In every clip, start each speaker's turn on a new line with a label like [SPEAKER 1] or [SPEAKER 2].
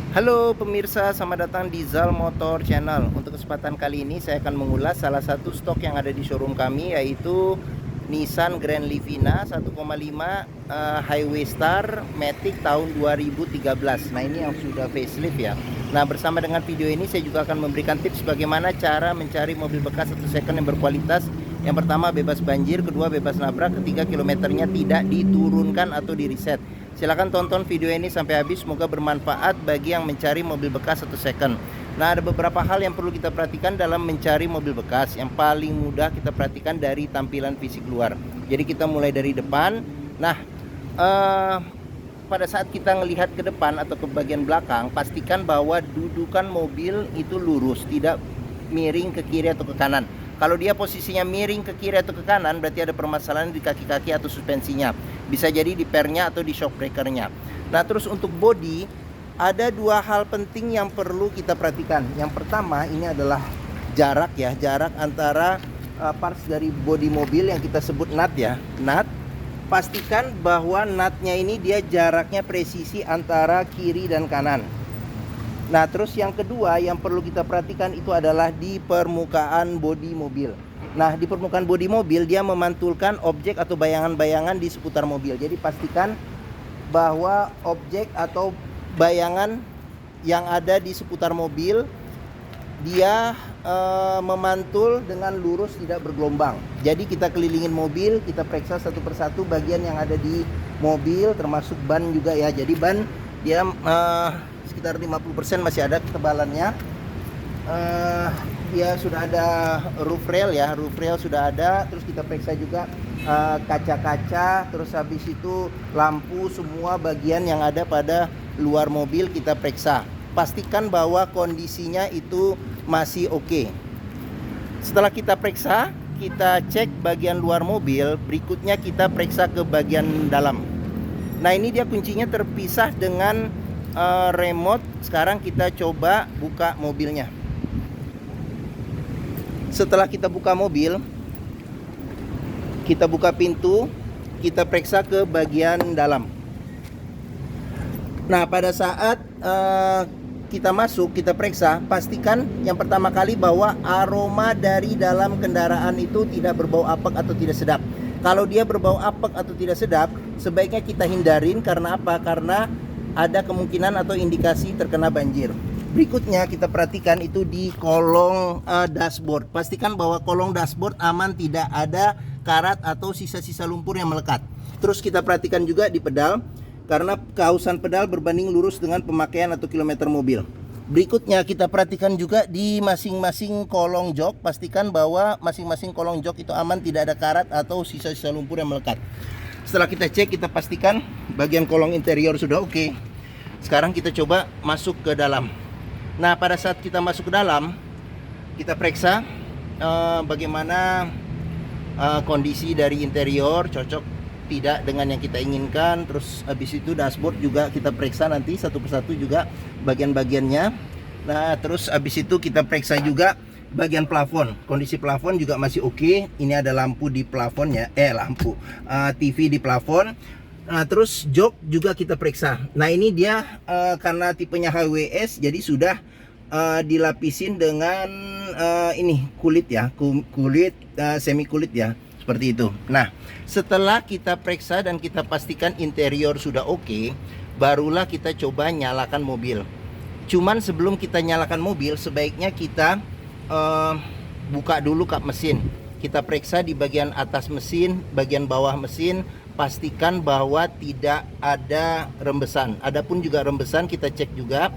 [SPEAKER 1] Halo pemirsa, selamat datang di Zal Motor Channel. Untuk kesempatan kali ini saya akan mengulas salah satu stok yang ada di showroom kami, yaitu Nissan Grand Livina 1,5 Highway Star Matic tahun 2013. Nah, ini yang sudah facelift ya. Nah, bersama dengan video ini saya juga akan memberikan tips bagaimana cara mencari mobil bekas atau second yang berkualitas. Yang pertama, bebas banjir; kedua, bebas nabrak; ketiga, kilometernya tidak diturunkan atau di reset. Silahkan tonton video ini sampai habis, semoga bermanfaat bagi yang mencari mobil bekas atau second. Nah, ada beberapa hal yang perlu kita perhatikan dalam mencari mobil bekas. Yang paling mudah kita perhatikan dari tampilan fisik luar. Jadi kita mulai dari depan. Nah, pada saat kita melihat ke depan atau ke bagian belakang, pastikan bahwa dudukan mobil itu lurus, tidak miring ke kiri atau ke kanan. Kalau dia posisinya miring ke kiri atau ke kanan, berarti ada permasalahan di kaki-kaki atau suspensinya. Bisa jadi di pernya atau di shock breakernya. Nah, terus untuk bodi, ada dua hal penting yang perlu kita perhatikan. Yang pertama, ini adalah jarak ya, jarak antara parts dari bodi mobil yang kita sebut nut ya, nut. Pastikan bahwa nutnya ini dia jaraknya presisi antara kiri dan kanan. Nah, terus yang kedua yang perlu kita perhatikan itu adalah di permukaan bodi mobil. Nah, di permukaan bodi mobil dia memantulkan objek atau bayangan-bayangan di seputar mobil. Jadi pastikan bahwa objek atau bayangan yang ada di seputar mobil dia memantul dengan lurus, tidak bergelombang. Jadi kita kelilingin mobil, kita periksa satu persatu bagian yang ada di mobil, termasuk ban juga ya. Jadi ban dia sekitar 50% masih ada ketebalannya. Ya sudah ada roof rail ya, roof rail sudah ada. Terus kita periksa juga kaca-kaca, terus habis itu lampu, semua bagian yang ada pada luar mobil kita periksa. Pastikan bahwa kondisinya itu masih oke. Setelah kita periksa, kita cek bagian luar mobil, berikutnya kita periksa ke bagian dalam. Nah, ini dia kuncinya terpisah dengan remote. Sekarang kita coba buka mobilnya. Setelah kita buka mobil, kita buka pintu, kita periksa ke bagian dalam. Nah, pada saat kita masuk, kita periksa, pastikan yang pertama kali bahwa aroma dari dalam kendaraan itu tidak berbau apek atau tidak sedap. Kalau dia berbau apek atau tidak sedap, sebaiknya kita hindarin. Karena apa? Karena ada kemungkinan atau indikasi terkena banjir. Berikutnya kita perhatikan itu di kolong dashboard. Pastikan bahwa kolong dashboard aman, tidak ada karat atau sisa-sisa lumpur yang melekat. Terus kita perhatikan juga di pedal, karena keausan pedal berbanding lurus dengan pemakaian atau kilometer mobil. Berikutnya kita perhatikan juga di masing-masing kolong jok. Pastikan bahwa masing-masing kolong jok itu aman, tidak ada karat atau sisa-sisa lumpur yang melekat. Setelah kita cek, kita pastikan bagian kolong interior sudah oke. Sekarang kita coba masuk ke dalam. Nah, pada saat kita masuk ke dalam, kita periksa bagaimana kondisi dari interior, cocok tidak dengan yang kita inginkan. Terus habis itu dashboard juga kita periksa nanti satu persatu juga bagian-bagiannya. Nah, terus habis itu kita periksa juga bagian plafon. Kondisi plafon juga masih oke. Ini ada lampu di plafonnya, TV di plafon. Nah, terus jok juga kita periksa. Nah, ini dia karena tipenya HWS, jadi sudah dilapisin dengan ini kulit ya, kulit semi kulit ya, seperti itu. Nah, setelah kita periksa dan kita pastikan interior sudah oke, barulah kita coba nyalakan mobil. Cuman sebelum kita nyalakan mobil, sebaiknya kita buka dulu kap mesin. Kita periksa di bagian atas mesin, bagian bawah mesin, pastikan bahwa tidak ada rembesan. Adapun juga rembesan kita cek juga.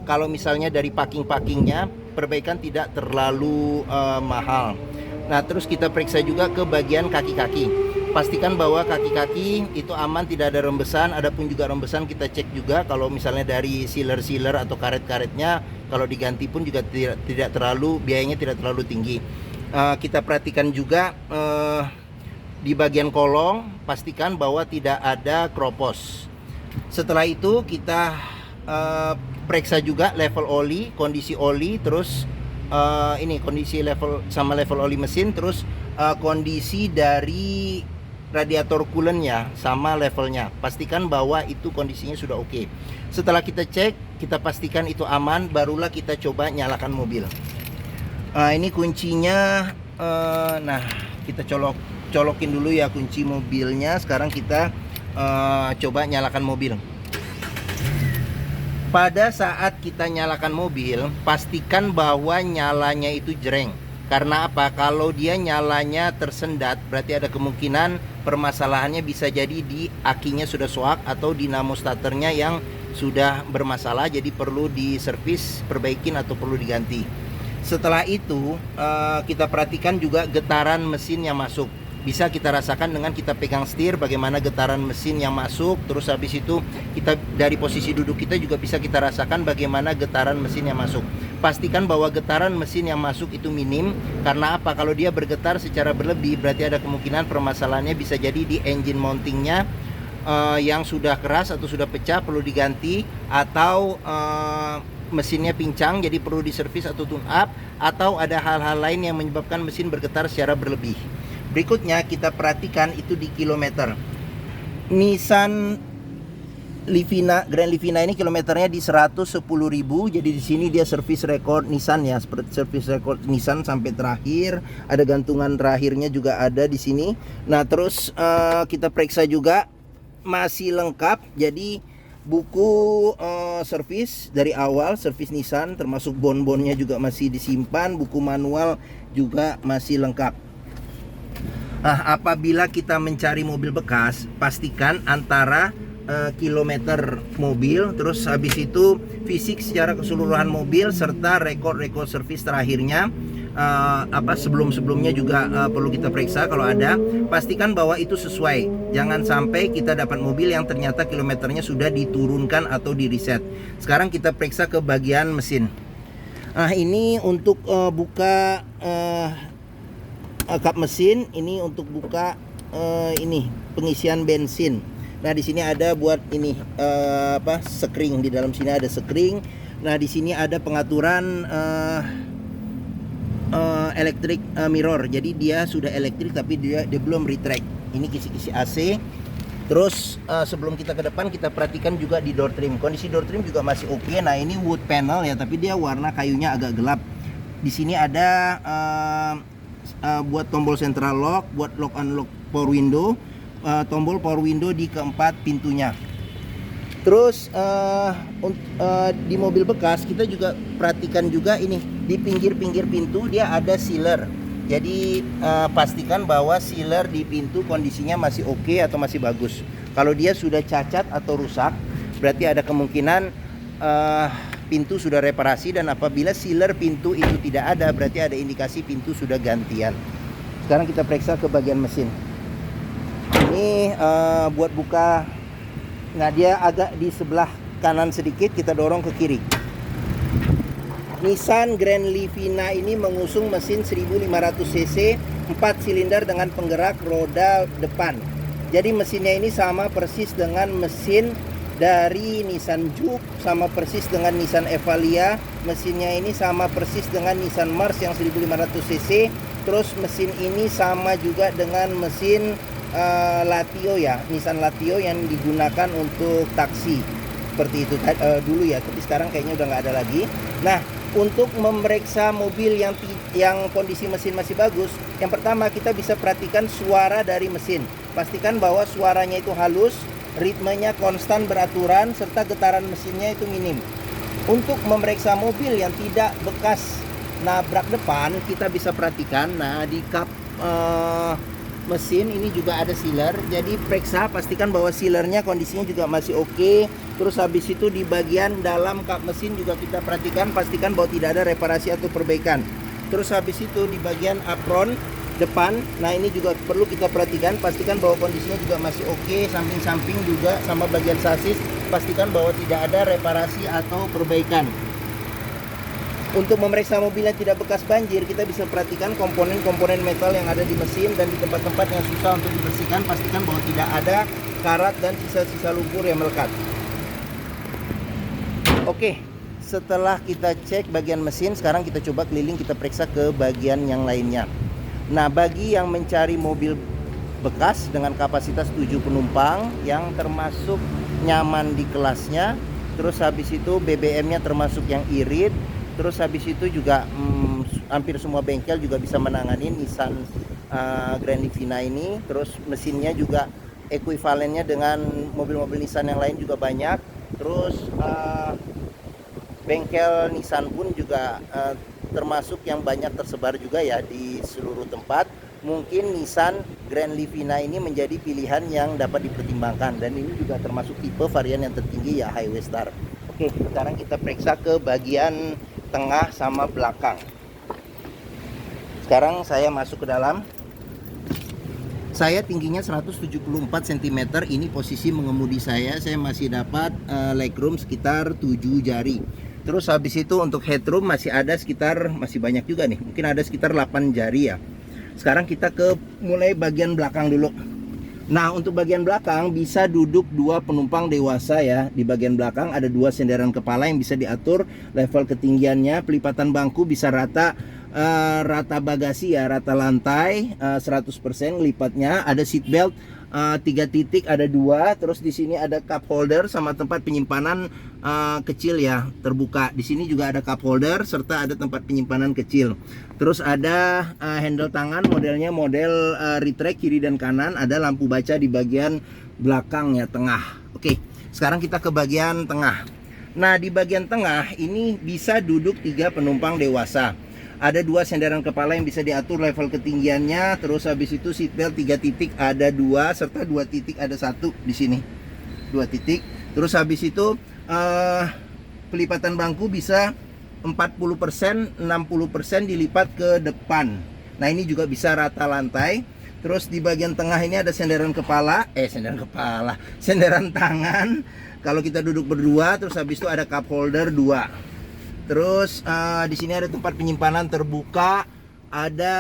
[SPEAKER 1] Kalau misalnya dari packing-packingnya, perbaikan tidak terlalu mahal. Nah, terus kita periksa juga ke bagian kaki-kaki. Pastikan bahwa kaki-kaki itu aman, tidak ada rembesan. Adapun juga rembesan kita cek juga. Kalau misalnya dari sealer-sealer atau karet-karetnya, kalau diganti pun juga tidak terlalu, biayanya tidak terlalu tinggi. Kita perhatikan juga di bagian kolong, pastikan bahwa tidak ada kropos. Setelah itu kita periksa juga level oli, kondisi oli, terus ini kondisi level oli mesin, terus kondisi dari radiator coolant-nya sama levelnya. Pastikan bahwa itu kondisinya sudah oke. Setelah kita cek, kita pastikan itu aman, barulah kita coba nyalakan mobil. Ini kuncinya. Nah, kita colokin dulu ya kunci mobilnya. Sekarang kita coba nyalakan mobil. Pada saat kita nyalakan mobil, pastikan bahwa nyalanya itu jreng. Karena apa? Kalau dia nyalanya tersendat, berarti ada kemungkinan permasalahannya bisa jadi di akinya sudah soak atau dinamo starternya yang sudah bermasalah, jadi perlu diservis, perbaikin atau perlu diganti. Setelah itu kita perhatikan juga getaran mesin yang masuk. Bisa kita rasakan dengan kita pegang setir bagaimana getaran mesin yang masuk. Terus habis itu kita dari posisi duduk kita juga bisa kita rasakan bagaimana getaran mesin yang masuk. Pastikan bahwa getaran mesin yang masuk itu minim. Karena apa? Kalau dia bergetar secara berlebih, berarti ada kemungkinan permasalahannya bisa jadi di engine mountingnya yang sudah keras atau sudah pecah, perlu diganti. Atau mesinnya pincang, jadi perlu diservis atau tune up. Atau ada hal-hal lain yang menyebabkan mesin bergetar secara berlebih. Berikutnya kita perhatikan itu di kilometer. Nissan Livina, Grand Livina ini kilometernya di 110.000. Jadi di sini dia service record Nissan ya, seperti service record Nissan sampai terakhir. Ada gantungan terakhirnya juga ada di sini. Nah, terus kita periksa juga masih lengkap. Jadi buku servis dari awal, servis Nissan termasuk bon-bonnya juga masih disimpan, buku manual juga masih lengkap. Nah, apabila kita mencari mobil bekas, pastikan antara kilometer mobil, terus habis itu fisik secara keseluruhan mobil serta rekor-rekor servis terakhirnya. Sebelum-sebelumnya juga perlu kita periksa kalau ada. Pastikan bahwa itu sesuai. Jangan sampai kita dapat mobil yang ternyata kilometernya sudah diturunkan atau di reset. Sekarang kita periksa ke bagian mesin. Nah, ini untuk buka kap mesin, ini untuk buka ini pengisian bensin. Nah, di sini ada buat ini sekring, di dalam sini ada sekring. Nah, di sini ada pengaturan electric mirror. Jadi dia sudah elektrik tapi dia belum retract. Ini kisi-kisi AC. Terus sebelum kita ke depan, kita perhatikan juga di door trim. Kondisi door trim juga masih oke. Nah, ini wood panel ya, tapi dia warna kayunya agak gelap. Di sini ada buat tombol central lock, buat lock unlock power window, tombol power window di keempat pintunya. Terus di mobil bekas kita juga perhatikan juga ini di pinggir-pinggir pintu dia ada sealer. Jadi pastikan bahwa sealer di pintu kondisinya masih oke atau masih bagus. Kalau dia sudah cacat atau rusak, berarti ada kemungkinan pintu sudah reparasi, dan apabila sealer pintu itu tidak ada, berarti ada indikasi pintu sudah gantian. Sekarang kita periksa ke bagian mesin. Ini buat buka. Nah, dia agak di sebelah kanan sedikit, kita dorong ke kiri. Nissan Grand Livina ini mengusung mesin 1500 cc 4 silinder dengan penggerak roda depan. Jadi mesinnya ini sama persis dengan mesin dari Nissan Juke, sama persis dengan Nissan Evalia. Mesinnya ini sama persis dengan Nissan Mars yang 1500 cc. Terus mesin ini sama juga dengan mesin Latio ya, Nissan Latio yang digunakan untuk taksi seperti itu dulu ya, tapi sekarang kayaknya udah nggak ada lagi. Nah, untuk memeriksa mobil yang kondisi mesin masih bagus, yang pertama kita bisa perhatikan suara dari mesin. Pastikan bahwa suaranya itu halus, ritmenya konstan beraturan, serta getaran mesinnya itu minim. Untuk memeriksa mobil yang tidak bekas nabrak depan, kita bisa perhatikan, nah di kap mesin ini juga ada sealer. Jadi periksa, pastikan bahwa sealernya kondisinya juga masih oke. Terus habis itu di bagian dalam kap mesin juga kita perhatikan, pastikan bahwa tidak ada reparasi atau perbaikan. Terus habis itu di bagian apron depan, nah ini juga perlu kita perhatikan, pastikan bahwa kondisinya juga masih oke. Samping-samping juga sama bagian sasis, pastikan bahwa tidak ada reparasi atau perbaikan. Untuk memeriksa mobil yang tidak bekas banjir, kita bisa perhatikan komponen-komponen metal yang ada di mesin, dan di tempat-tempat yang susah untuk dibersihkan, pastikan bahwa tidak ada karat dan sisa-sisa lumpur yang melekat. Oke, setelah kita cek bagian mesin, sekarang kita coba keliling, kita periksa ke bagian yang lainnya. Nah, bagi yang mencari mobil bekas dengan kapasitas 7 penumpang yang termasuk nyaman di kelasnya. Terus habis itu BBM-nya termasuk yang irit. Terus habis itu juga hampir semua bengkel juga bisa menangani Nissan Grand Livina ini. Terus mesinnya juga ekuivalennya dengan mobil-mobil Nissan yang lain juga banyak. Terus bengkel Nissan pun juga termasuk yang banyak tersebar juga ya di seluruh tempat. Mungkin Nissan Grand Livina ini menjadi pilihan yang dapat dipertimbangkan, dan ini juga termasuk tipe varian yang tertinggi ya, Highway Star. Oke, sekarang kita periksa ke bagian tengah sama belakang. Sekarang saya masuk ke dalam. Saya tingginya 174 cm, ini posisi mengemudi saya masih dapat legroom sekitar 7 jari. Terus habis itu untuk headroom masih ada sekitar, masih banyak juga nih, mungkin ada sekitar 8 jari ya. Sekarang kita ke mulai bagian belakang dulu. Nah, untuk bagian belakang bisa duduk 2 penumpang dewasa ya. Di bagian belakang ada 2 senderan kepala yang bisa diatur level ketinggiannya. Pelipatan bangku bisa rata bagasi ya, rata lantai 100% lipatnya. Ada seat belt 3 titik, ada 2. Terus di sini ada cup holder sama tempat penyimpanan kecil ya, terbuka. Di sini juga ada cup holder serta ada tempat penyimpanan kecil. Terus ada handle tangan, modelnya model retract kiri dan kanan. Ada lampu baca di bagian belakangnya tengah. Oke, sekarang kita ke bagian tengah. Nah, di bagian tengah ini bisa duduk 3 penumpang dewasa. Ada 2 senderan kepala yang bisa diatur level ketinggiannya. Terus habis itu seatbelt 3 titik ada 2 serta 2 titik ada 1 di sini. 2 titik. Terus habis itu pelipatan bangku bisa 40%, 60% dilipat ke depan. Nah, ini juga bisa rata lantai. Terus di bagian tengah ini ada senderan tangan kalau kita duduk berdua. Terus habis itu ada cup holder 2. Terus di sini ada tempat penyimpanan terbuka, ada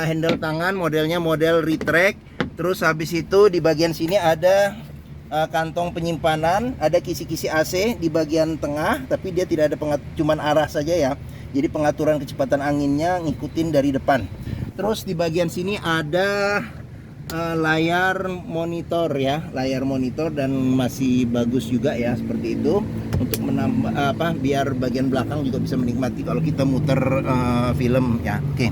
[SPEAKER 1] handle tangan, modelnya model retract. Terus habis itu di bagian sini ada kantong penyimpanan, ada kisi-kisi AC di bagian tengah, tapi dia tidak ada cuman arah saja ya. Jadi pengaturan kecepatan anginnya ngikutin dari depan. Terus di bagian sini ada layar monitor ya, layar monitor, dan masih bagus juga ya seperti itu untuk menambah biar bagian belakang juga bisa menikmati kalau kita muter film ya. Oke.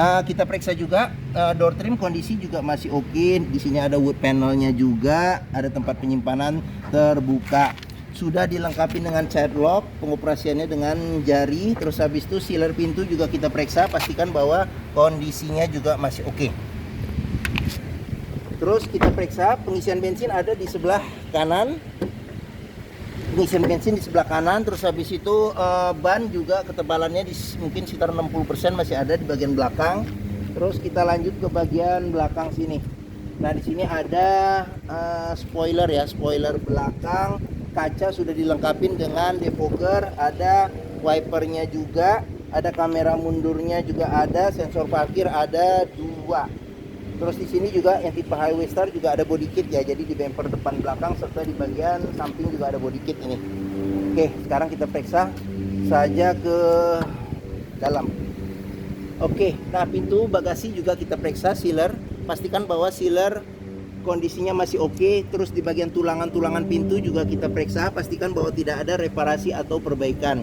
[SPEAKER 1] Kita periksa juga door trim, kondisi juga masih oke. Di sini ada wood panelnya juga, ada tempat penyimpanan terbuka. Sudah dilengkapi dengan child lock, pengoperasiannya dengan jari. Terus habis itu sealer pintu juga kita periksa, pastikan bahwa kondisinya juga masih oke. Terus kita periksa pengisian bensin ada di sebelah kanan. Pengisian bensin di sebelah kanan. Terus habis itu ban juga ketebalannya mungkin sekitar 60% masih ada di bagian belakang. Terus kita lanjut ke bagian belakang sini. Nah, di sini ada spoiler ya, spoiler belakang. Kaca sudah dilengkapi dengan defogger, ada wipernya juga, ada kamera mundurnya juga ada, sensor parkir ada 2. Terus di sini juga yang tipe Highway Star juga ada body kit ya, jadi di bumper depan belakang serta di bagian samping juga ada body kit ini. Oke, sekarang kita periksa saja ke dalam. Oke, nah pintu bagasi juga kita periksa sealer, pastikan bahwa sealer kondisinya masih oke. Terus di bagian tulangan-tulangan pintu juga kita periksa, pastikan bahwa tidak ada reparasi atau perbaikan.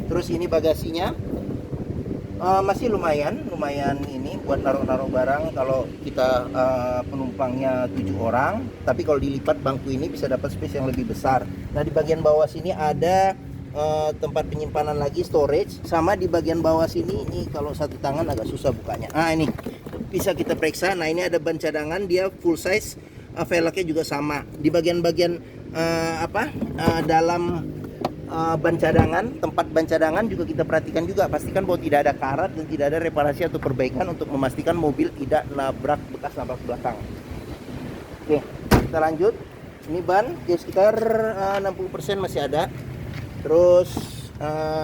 [SPEAKER 1] Terus ini bagasinya masih lumayan ini buat naruh-naruh barang kalau kita penumpangnya 7 orang. Tapi kalau dilipat bangku ini bisa dapat space yang lebih besar. Nah, di bagian bawah sini ada tempat penyimpanan lagi, storage. Sama di bagian bawah sini, ini kalau satu tangan agak susah bukanya. Nah, ini bisa kita periksa. Nah, ini ada ban cadangan, dia full size, velgnya juga sama. Di bagian-bagian dalam ban cadangan, tempat ban cadangan juga kita perhatikan juga, pastikan bahwa tidak ada karat dan tidak ada reparasi atau perbaikan untuk memastikan mobil tidak bekas nabrak belakang. Oke, kita lanjut. Ini ban ya sekitar 60% masih ada. Terus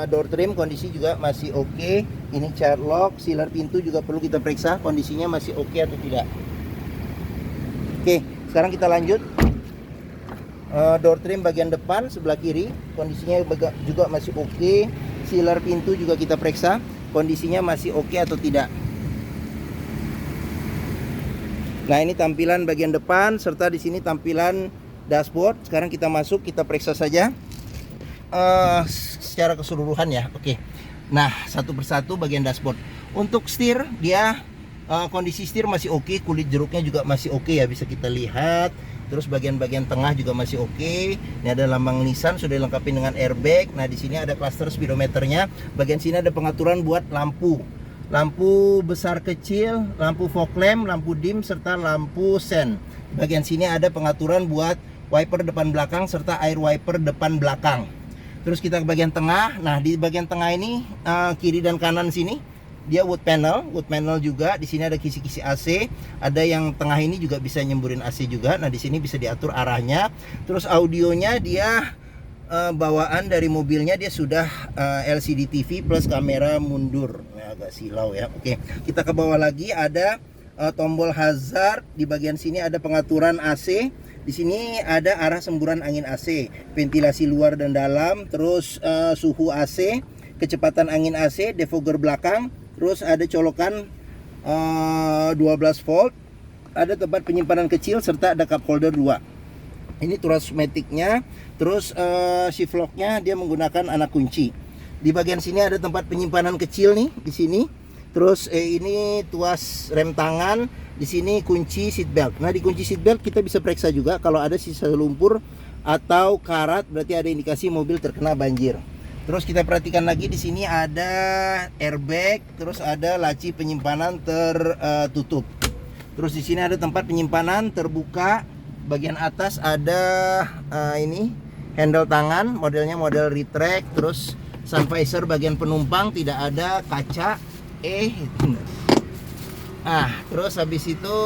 [SPEAKER 1] door trim kondisi juga masih oke. Ini child lock, sealer pintu juga perlu kita periksa kondisinya masih oke atau tidak. Oke, sekarang kita lanjut. Door trim bagian depan sebelah kiri kondisinya juga masih oke. Sealer pintu juga kita periksa kondisinya masih oke atau tidak. Nah, ini tampilan bagian depan serta di sini tampilan dashboard. Sekarang kita masuk, kita periksa saja secara keseluruhan ya. Oke. Nah, satu persatu bagian dashboard. Untuk setir dia kondisi setir masih oke, kulit jeruknya juga masih oke ya, bisa kita lihat. Terus bagian-bagian tengah juga masih oke. Ini ada lambang Nissan, sudah dilengkapi dengan airbag. Nah, di sini ada cluster speedometernya. Bagian sini ada pengaturan buat lampu. Lampu besar kecil, lampu fog lamp, lampu dim serta lampu sen. Bagian sini ada pengaturan buat wiper depan belakang serta air wiper depan belakang. Terus kita ke bagian tengah. Nah, di bagian tengah ini kiri dan kanan sini dia wood panel juga. Di sini ada kisi-kisi AC, ada yang tengah ini juga bisa nyemburin AC juga. Nah, di sini bisa diatur arahnya. Terus audionya dia bawaan dari mobilnya dia sudah LCD TV plus kamera mundur. Nah, agak silau ya. Oke, kita ke bawah lagi ada tombol hazard. Di bagian sini ada pengaturan AC. Di sini ada arah semburan angin AC, ventilasi luar dan dalam, terus suhu AC, kecepatan angin AC, defogger belakang. Terus ada colokan 12 volt, ada tempat penyimpanan kecil serta ada cup holder 2. Ini tuas maticnya. Terus shift locknya dia menggunakan anak kunci. Di bagian sini ada tempat penyimpanan kecil nih di sini. Terus ini tuas rem tangan. Di sini kunci seat belt. Nah, di kunci seat belt kita bisa periksa juga kalau ada sisa lumpur atau karat, berarti ada indikasi mobil terkena banjir. Terus kita perhatikan lagi di sini ada airbag, terus ada laci penyimpanan tertutup. Terus di sini ada tempat penyimpanan terbuka. Bagian atas ada ini handle tangan, modelnya model retract. Terus sun visor bagian penumpang tidak ada kaca. Terus habis itu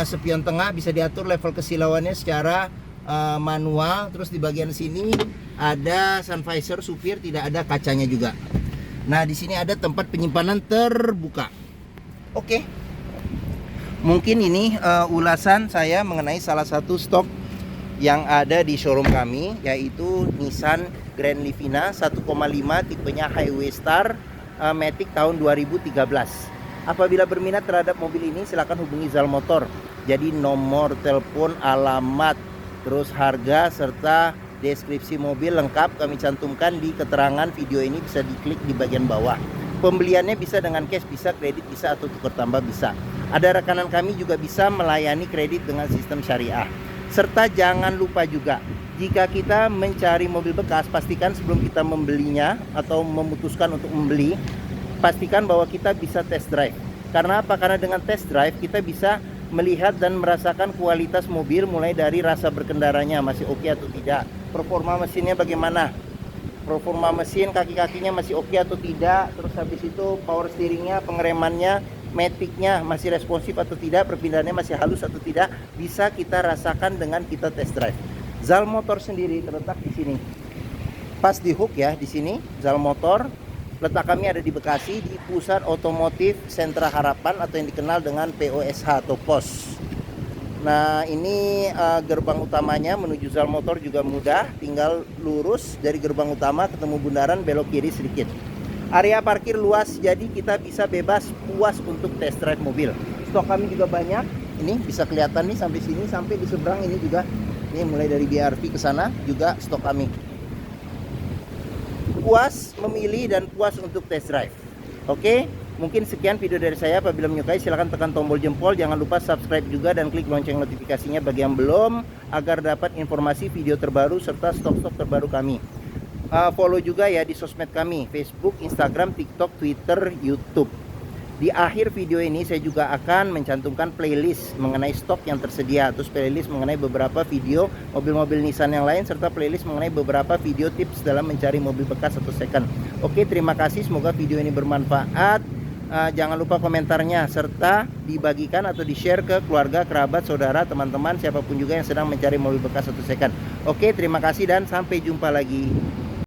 [SPEAKER 1] spion tengah bisa diatur level kesilauannya secara manual. Terus di bagian sini ada sun visor supir, tidak ada kacanya juga. Nah, di sini ada tempat penyimpanan terbuka. Oke. Mungkin ini ulasan saya mengenai salah satu stok yang ada di showroom kami, yaitu Nissan Grand Livina 1,5 tipenya Highway Star Matic tahun 2013. Apabila berminat terhadap mobil ini silakan hubungi Zal Motor. Jadi nomor telepon, alamat, terus harga serta deskripsi mobil lengkap kami cantumkan di keterangan video ini, bisa diklik di bagian bawah. Pembeliannya bisa dengan cash, bisa kredit, bisa atau tukar tambah bisa. Ada rekanan kami juga bisa melayani kredit dengan sistem syariah. Serta jangan lupa juga, jika kita mencari mobil bekas, pastikan sebelum kita membelinya atau memutuskan untuk membeli, pastikan bahwa kita bisa test drive. Karena apa? Karena dengan test drive kita bisa melihat dan merasakan kualitas mobil, mulai dari rasa berkendaranya masih oke atau tidak, performa mesinnya bagaimana, performa mesin kaki-kakinya masih oke atau tidak, terus habis itu power steeringnya, pengeremannya, maticnya masih responsif atau tidak, perpindahannya masih halus atau tidak, bisa kita rasakan dengan kita test drive. Zal Motor sendiri terletak di sini, pas di hook ya, di sini Zal Motor. Letak kami ada di Bekasi, di Pusat Otomotif Sentra Harapan atau yang dikenal dengan POSH atau POS. Nah, ini gerbang utamanya menuju Zal Motor juga mudah, tinggal lurus dari gerbang utama ketemu bundaran, belok kiri sedikit. Area parkir luas, jadi kita bisa bebas puas untuk test drive mobil. Stok kami juga banyak, ini bisa kelihatan nih sampai sini, sampai di seberang ini juga. Ini mulai dari BRV ke sana juga stok kami. Puas memilih dan puas untuk test drive. Oke, mungkin sekian video dari saya. Apabila menyukai silahkan tekan tombol jempol, jangan lupa subscribe juga dan klik lonceng notifikasinya bagi yang belum, agar dapat informasi video terbaru serta stok-stok terbaru kami. Follow juga ya di sosmed kami, Facebook, Instagram, TikTok, Twitter, YouTube. Di akhir video ini saya juga akan mencantumkan playlist mengenai stok yang tersedia, terus playlist mengenai beberapa video mobil-mobil Nissan yang lain, serta playlist mengenai beberapa video tips dalam mencari mobil bekas atau second. Oke, terima kasih, semoga video ini bermanfaat. Jangan lupa komentarnya serta dibagikan atau di-share ke keluarga, kerabat, saudara, teman-teman, siapapun juga yang sedang mencari mobil bekas atau second. Oke, terima kasih dan sampai jumpa lagi.